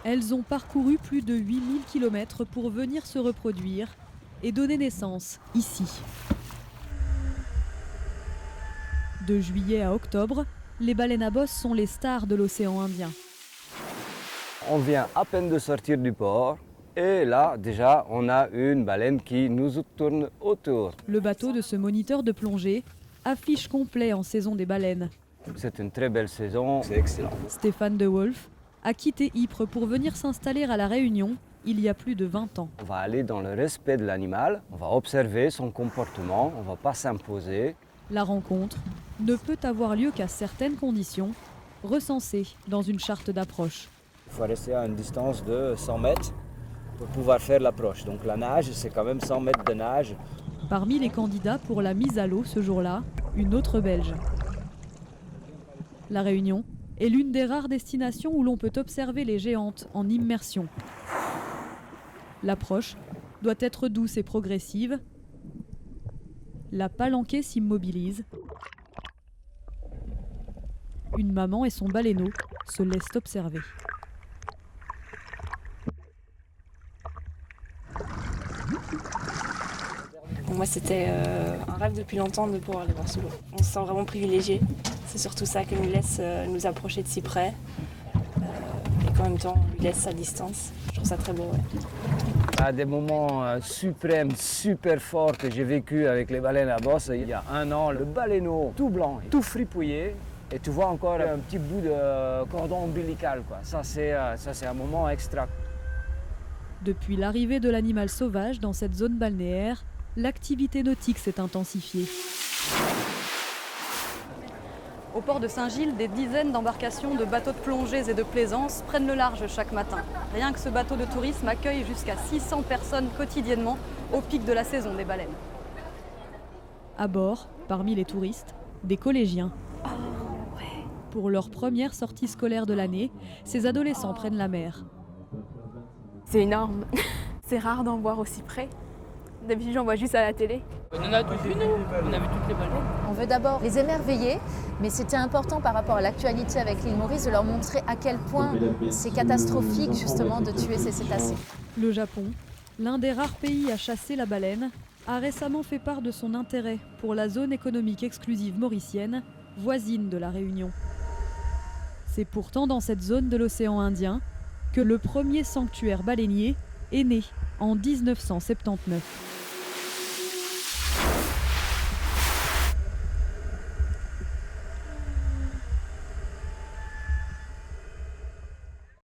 Elles ont parcouru plus de 8000 km pour venir se reproduire et donner naissance ici. De juillet à octobre, les baleines à bosse sont les stars de l'océan Indien. On vient à peine de sortir du port et là déjà on a une baleine qui nous tourne autour. Le bateau de ce moniteur de plongée affiche complet en saison des baleines. C'est une très belle saison, c'est excellent. Stéphane De Wolf a quitté Ypres pour venir s'installer à La Réunion il y a plus de 20 ans. On va aller dans le respect de l'animal, on va observer son comportement, on ne va pas s'imposer. La rencontre ne peut avoir lieu qu'à certaines conditions, recensées dans une charte d'approche. Il faut rester à une distance de 100 mètres pour pouvoir faire l'approche. Donc la nage, c'est quand même 100 mètres de nage. Parmi les candidats pour la mise à l'eau ce jour-là, une autre Belge. La Réunion est l'une des rares destinations où l'on peut observer les géantes en immersion. L'approche doit être douce et progressive. La palanquée s'immobilise. Une maman et son baleineau se laissent observer. Pour moi, c'était un rêve depuis longtemps de pouvoir aller voir sous l'eau. On se sent vraiment privilégié. C'est surtout ça qui nous laisse nous approcher de si près. Et qu'en même temps, on lui laisse sa distance. Je trouve ça très beau. Ouais. À des moments suprêmes, super forts que j'ai vécu avec les baleines à bosse. Il y a un an, le baleineau tout blanc, tout fripouillé. Et tu vois encore un petit bout de cordon ombilical, quoi. Ça, c'est un moment extra. Depuis l'arrivée de l'animal sauvage dans cette zone balnéaire, l'activité nautique s'est intensifiée. Au port de Saint-Gilles, des dizaines d'embarcations de bateaux de plongée et de plaisance prennent le large chaque matin. Rien que ce bateau de tourisme accueille jusqu'à 600 personnes quotidiennement au pic de la saison des baleines. À bord, parmi les touristes, des collégiens. Pour leur première sortie scolaire de l'année, ces adolescents prennent la mer. C'est énorme. C'est rare d'en voir aussi près. D'habitude, j'en vois juste à la télé. On en a tous vu, nous. On a vu toutes les baleines. On veut d'abord les émerveiller, mais c'était important par rapport à l'actualité avec l'île Maurice de leur montrer à quel point c'est catastrophique justement de tuer ces cétacés. Le Japon, l'un des rares pays à chasser la baleine, a récemment fait part de son intérêt pour la zone économique exclusive mauricienne, voisine de la Réunion. C'est pourtant dans cette zone de l'océan Indien que le premier sanctuaire baleinier est né en 1979.